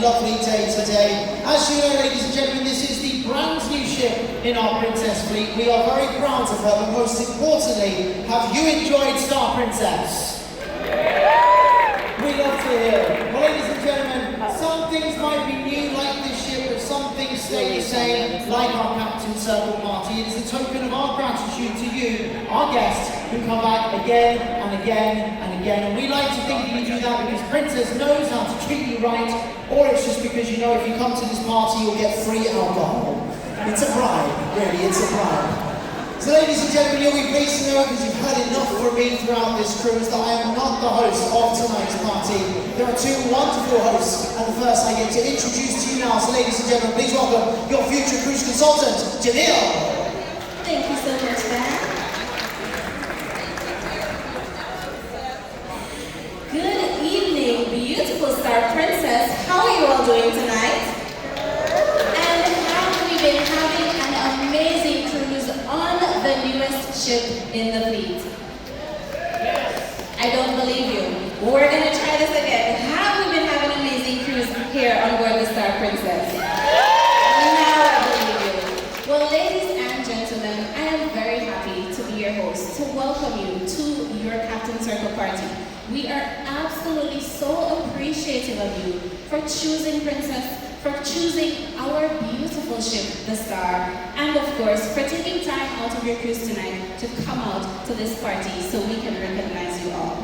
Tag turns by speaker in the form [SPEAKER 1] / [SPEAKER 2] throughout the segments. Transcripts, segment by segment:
[SPEAKER 1] lovely day today. As you know, ladies and gentlemen, this is the brand new ship in our Princess fleet. We are very proud of her, but most importantly, have you enjoyed Star Princess? We love to hear it. Well, ladies and gentlemen, some things might be new like this ship, but some things stay the same, like our Captain Circle Party. It is a token of our gratitude to you, our guests, who come back again and again and again. And we like to think that you do that because Princess knows how to treat you right, or it's just because you know if you come to this party, you'll get free alcohol. It's a bribe, really, it's a bribe. So ladies and gentlemen, you'll be pleased to know, because you've heard enough from me throughout this cruise, that I am not the host of tonight's party. There are two wonderful hosts, and the first I get to introduce to you now. So ladies and gentlemen, please welcome your future cruise consultant, Janelle.
[SPEAKER 2] Thank you so much, Dan. Good evening, beautiful Star Princess. How are you all doing tonight? And have we been having an amazing cruise on the newest ship in the fleet? I don't believe you. We're going to try this again. Have we been having an amazing cruise here on board the Star Princess? Now I believe you. Well, ladies and gentlemen, I am very happy to be your host, to welcome you to your Captain Circle Party. We are absolutely so appreciative of you for choosing Princess, for choosing our beautiful ship, the Star, and of course, for taking time out of your cruise tonight to come out to this party so we can recognize you all.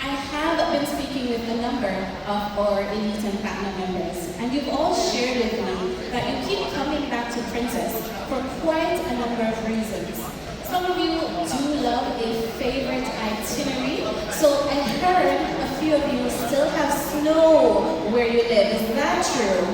[SPEAKER 2] I have been speaking with a number of our Elite and Platinum members, and you've all shared with me that you keep coming back to Princess for quite a number of reasons. Some of you do love a favorite itinerary, so I heard a few of you still have snow where you live. Is that true?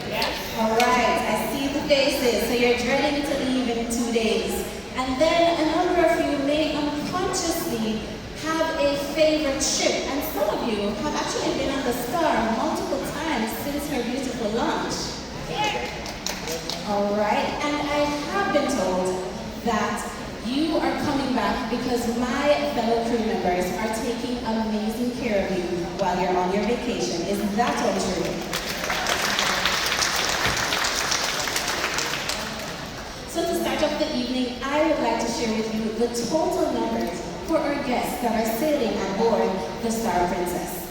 [SPEAKER 2] Yes. All right, I see the faces, so you're dreading to leave in 2 days. And then a number of you may unconsciously have a favorite ship, and some of you have actually been on the Star multiple times since her beautiful launch. All right, and I have been told that you are coming back because my fellow crew members are taking amazing care of you while you're on your vacation. Is that all true? So to start off the evening, I would like to share with you the total numbers for our guests that are sailing on board the Star Princess.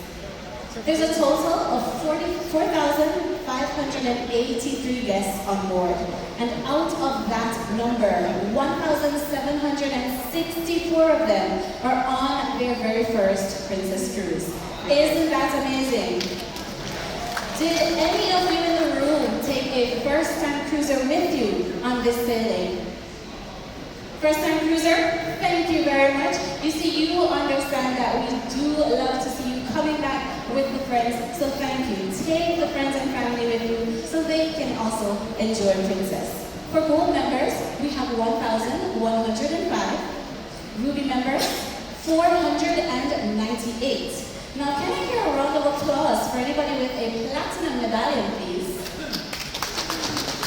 [SPEAKER 2] There's a total of 44,583 guests on board. And out of that number, 1,764 of them are on their very first Princess cruise. Isn't that amazing? Did any of you in the room take a first-time cruiser with you on this sailing? First-time cruiser? Thank you very much. You see, you understand that we do love to see you coming back with the friends, so thank you. Take the friends and family with you so they can also enjoy Princess. For gold members, we have 1,105. Ruby members, 498. Now, can I hear a round of applause for anybody with a platinum medallion, please?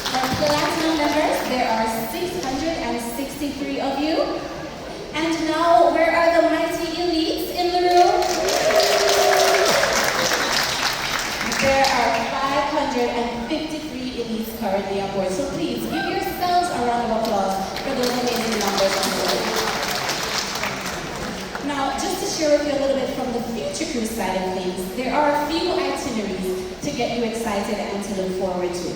[SPEAKER 2] For platinum members, there are 663 of you. And now, where are the mighty elites in the room? There are 553 elites currently on board. So please, give yourselves a round of applause for those amazing numbers on board. Now, just to share with you a little bit from the future cruise side of things, there are a few itineraries to get you excited and to look forward to.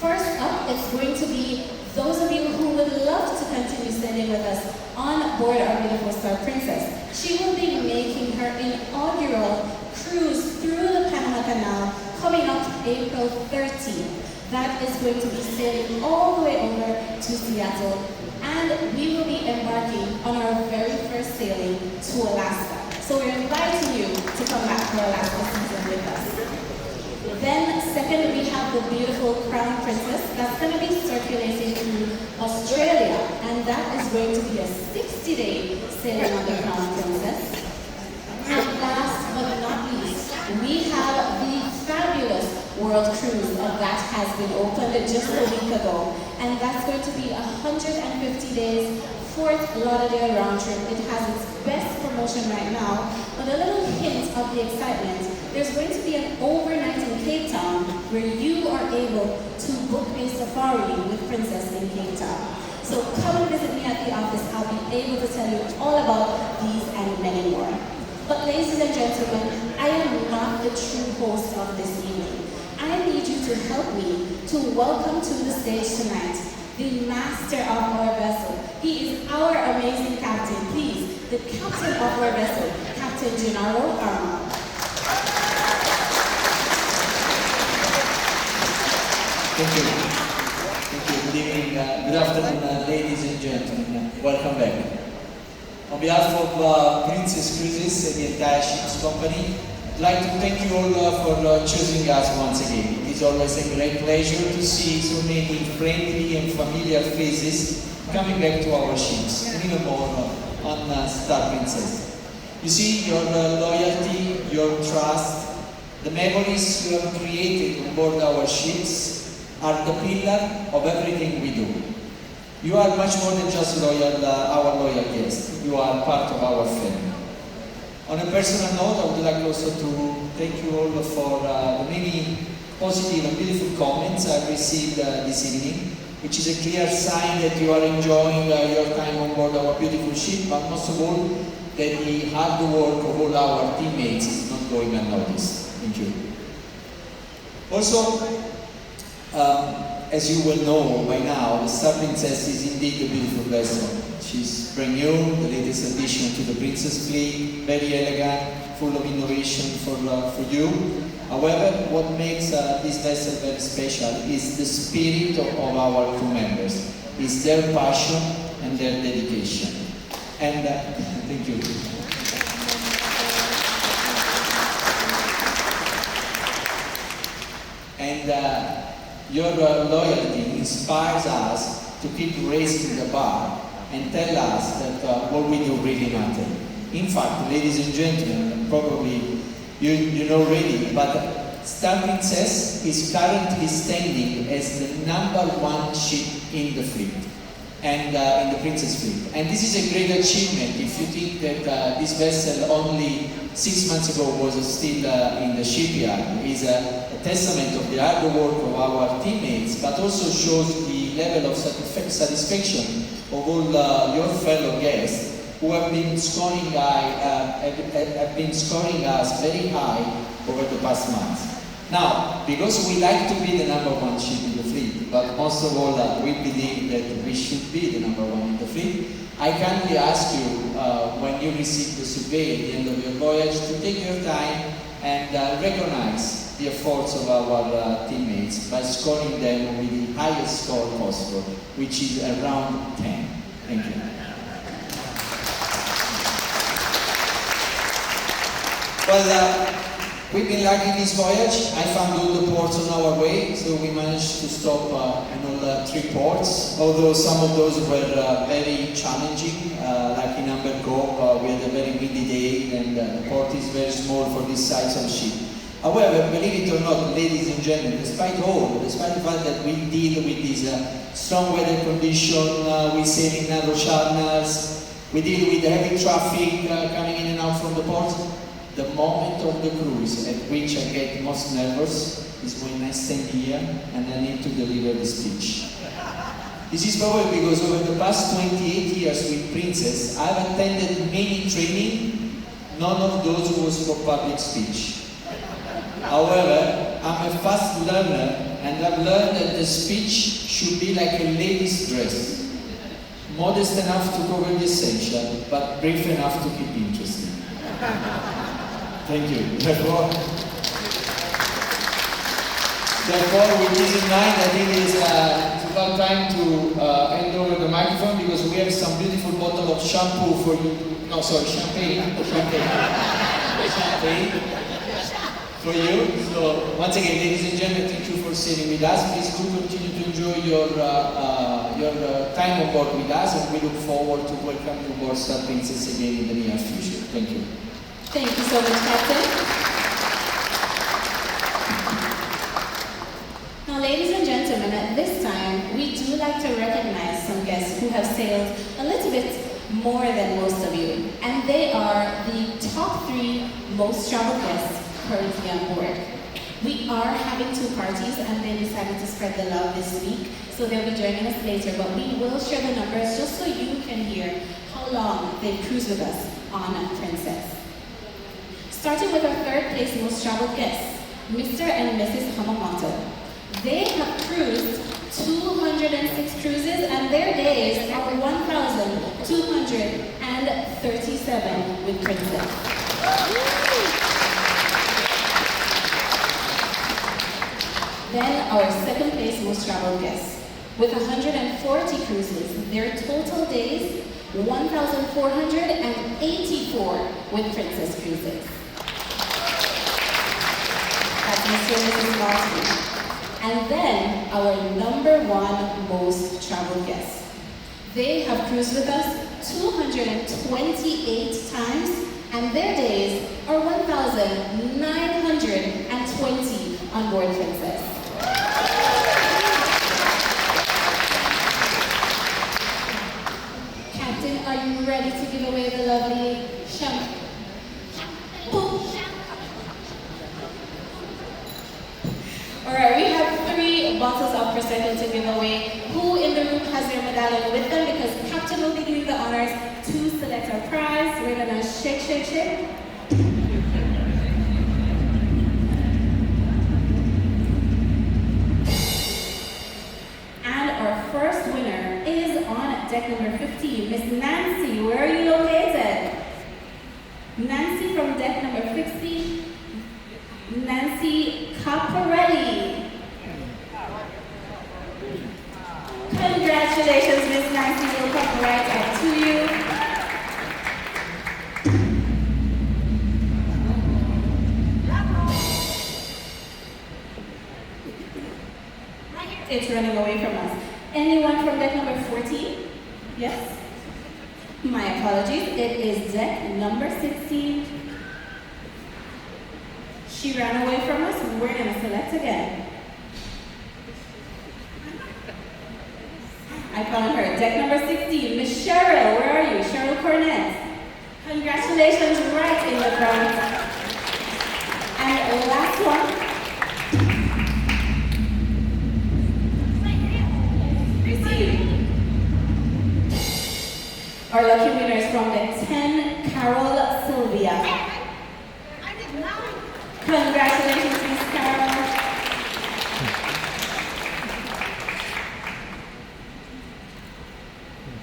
[SPEAKER 2] First up, it's going to be those of you who would love to continue sailing with us on board our beautiful Star Princess. She will be making her inaugural cruise through the Panama Canal coming up April 13th. That is going to be sailing all the way over to Seattle, and we will be embarking on our very first sailing to Alaska. So we're inviting you to come back for Alaska season with us. Then second, we have the beautiful Crown Princess that's going to be circulating through Australia, and that is going to be a 60-day sailing on the Crown Princess. And last but not least, we have the fabulous World Cruise that has been opened just a week ago, and that's going to be 150 days Fort Lauderdale round trip. It has its best promotion right now, but a little hint of the excitement. There's going to be an overnight in Cape Town where you are able to book a safari with Princess in Cape Town. So come and visit me at the office. I'll be able to tell you all about these and many more. But ladies and gentlemen, I am not the true host of this evening. I need you to help me to welcome to the stage tonight the master of our vessel. He is our amazing captain. Please, the captain of our vessel, Captain Gennaro Arma.
[SPEAKER 3] Thank you. Thank you. Good evening, good afternoon, ladies and gentlemen. Welcome back. On behalf of Princess Cruises and the entire ship's company, I'd like to thank you all for choosing us once again. It is always a great pleasure to see so many friendly and familiar faces coming back to our ships, and even more on Star Princess. You see, your loyalty, your trust, the memories you have created on board our ships are the pillar of everything we do. You are much more than just our loyal guests. You are part of our family. On a personal note, I would like also to thank you all for the many positive and beautiful comments I received this evening, which is a clear sign that you are enjoying your time on board our beautiful ship, but most of all, that the hard work of all our teammates is not going unnoticed. Thank you. Also, as you well know by now, the Star Princess is indeed a beautiful vessel. She's brand new, the latest addition to the Princess fleet, very elegant, full of innovation for you. However, what makes this vessel very special is the spirit of our crew members. It's their passion and their dedication. And thank you. And your loyalty inspires us to keep raising the bar and tell us that what we do really matters. In fact, ladies and gentlemen, probably you know already, but Star Princess is currently standing as the #1 ship in the fleet, and in the Princess fleet. And this is a great achievement if you think that this vessel only 6 months ago was still in the shipyard. It is a testament of the hard work of our teammates, but also shows the level of satisfaction of all your fellow guests who have been scoring us very high over the past months. Now, because we like to be the #1 ship in the fleet, but most of all we believe that we should be the #1 in the fleet, I kindly ask you, when you receive the survey at the end of your voyage, to take your time and recognize the efforts of our teammates by scoring them with the highest score possible, which is around 10. Thank you. Well, we've been lucky this voyage. I found all the ports on our way, so we managed to stop in all 3 ports, although some of those were very challenging, like in Amber Cove, we had a very windy day, and the port is very small for this size of ship. However, believe it or not, ladies and gentlemen, despite the fact that we deal with this strong weather condition, we sail in narrow channels, we deal with heavy traffic coming in and out from the port, the moment of the cruise at which I get most nervous is when I stand here and I need to deliver the speech. This is probably because over the past 28 years with Princess, I've attended many training, none of those was for public speech. However, I'm a fast learner and I've learned that the speech should be like a lady's dress. Modest enough to cover the essential, but brief enough to keep interesting. Thank you. Therefore, with this in mind, I think it's about time to hand over the microphone because we have some beautiful bottle of shampoo for you. No, sorry, champagne. Champagne for you. So once again, ladies and gentlemen, thank you for sitting with us. Please do continue to enjoy your time on board with us, and we look forward to welcome you aboard Star Princess again in the near future. Thank you.
[SPEAKER 2] Thank you so much, Captain. Now, ladies and gentlemen, at this time, we do like to recognize some guests who have sailed a little bit more than most of you, and they are the top 3 most traveled guests currently on board. We are having 2 parties, and they decided to spread the love this week, so they'll be joining us later, but we will share the numbers just so you can hear how long they've cruised with us on Princess. Starting with our 3rd place most traveled guests, Mr. and Mrs. Hamamoto. They have cruised 206 cruises, and their days are 1,237 with Princess. Then our 2nd place most traveled guests. With 140 cruises, their total days, 1,484 with Princess Cruises. That's Mr. and Mrs. Martin. And then our number 1 most traveled guest. They have cruised with us 228 times, and their days are 1,920 on board Princess. Captain, are you ready to give away the lovely champagne? Alright, we have 3 bottles of Prosecco to give away. Who in the room has their medallion with them? Because Captain will be giving the honors to select our prize. We're gonna shake, shake, shake. And our first winner is on deck number 15, Miss Nancy. Where are you located? Nancy from deck number 15. Nancy Caparelli. Congratulations, Miss Nancy. We'll come right up to you. It's running away from us. Anyone from deck number 14? Yes? My apologies. It is deck number 16. She ran away from us. We're going to select again. I found her. Deck number 16, Miss Cheryl. Where are you? Cheryl Cornett. Congratulations, right in the front. And last one. Receive. Our lucky winners from the 10, Carol Sylvia. Congratulations, Miss Carol.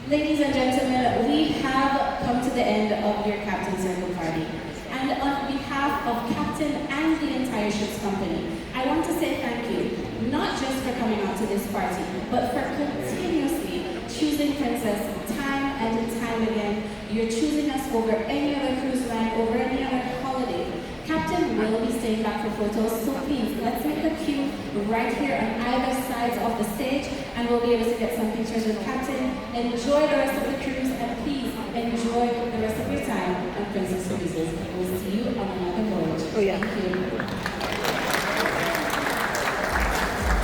[SPEAKER 2] Ladies and gentlemen, we have come to the end of your Captain Circle party. And on behalf of Captain and the entire ship's company, I want to say thank you, not just for coming out to this party, but for continuously choosing Princess time and time again. You're choosing us over any other cruise line, over any other holiday. Captain will be staying back for photos, so please, let's make a queue right here on either sides of the stage, and we'll be able to get some pictures with Captain. Enjoy the rest of the cruise, and please enjoy the rest of your time on Princess Cruises. We'll see you on another voyage.
[SPEAKER 4] Oh, yeah.
[SPEAKER 2] Thank you.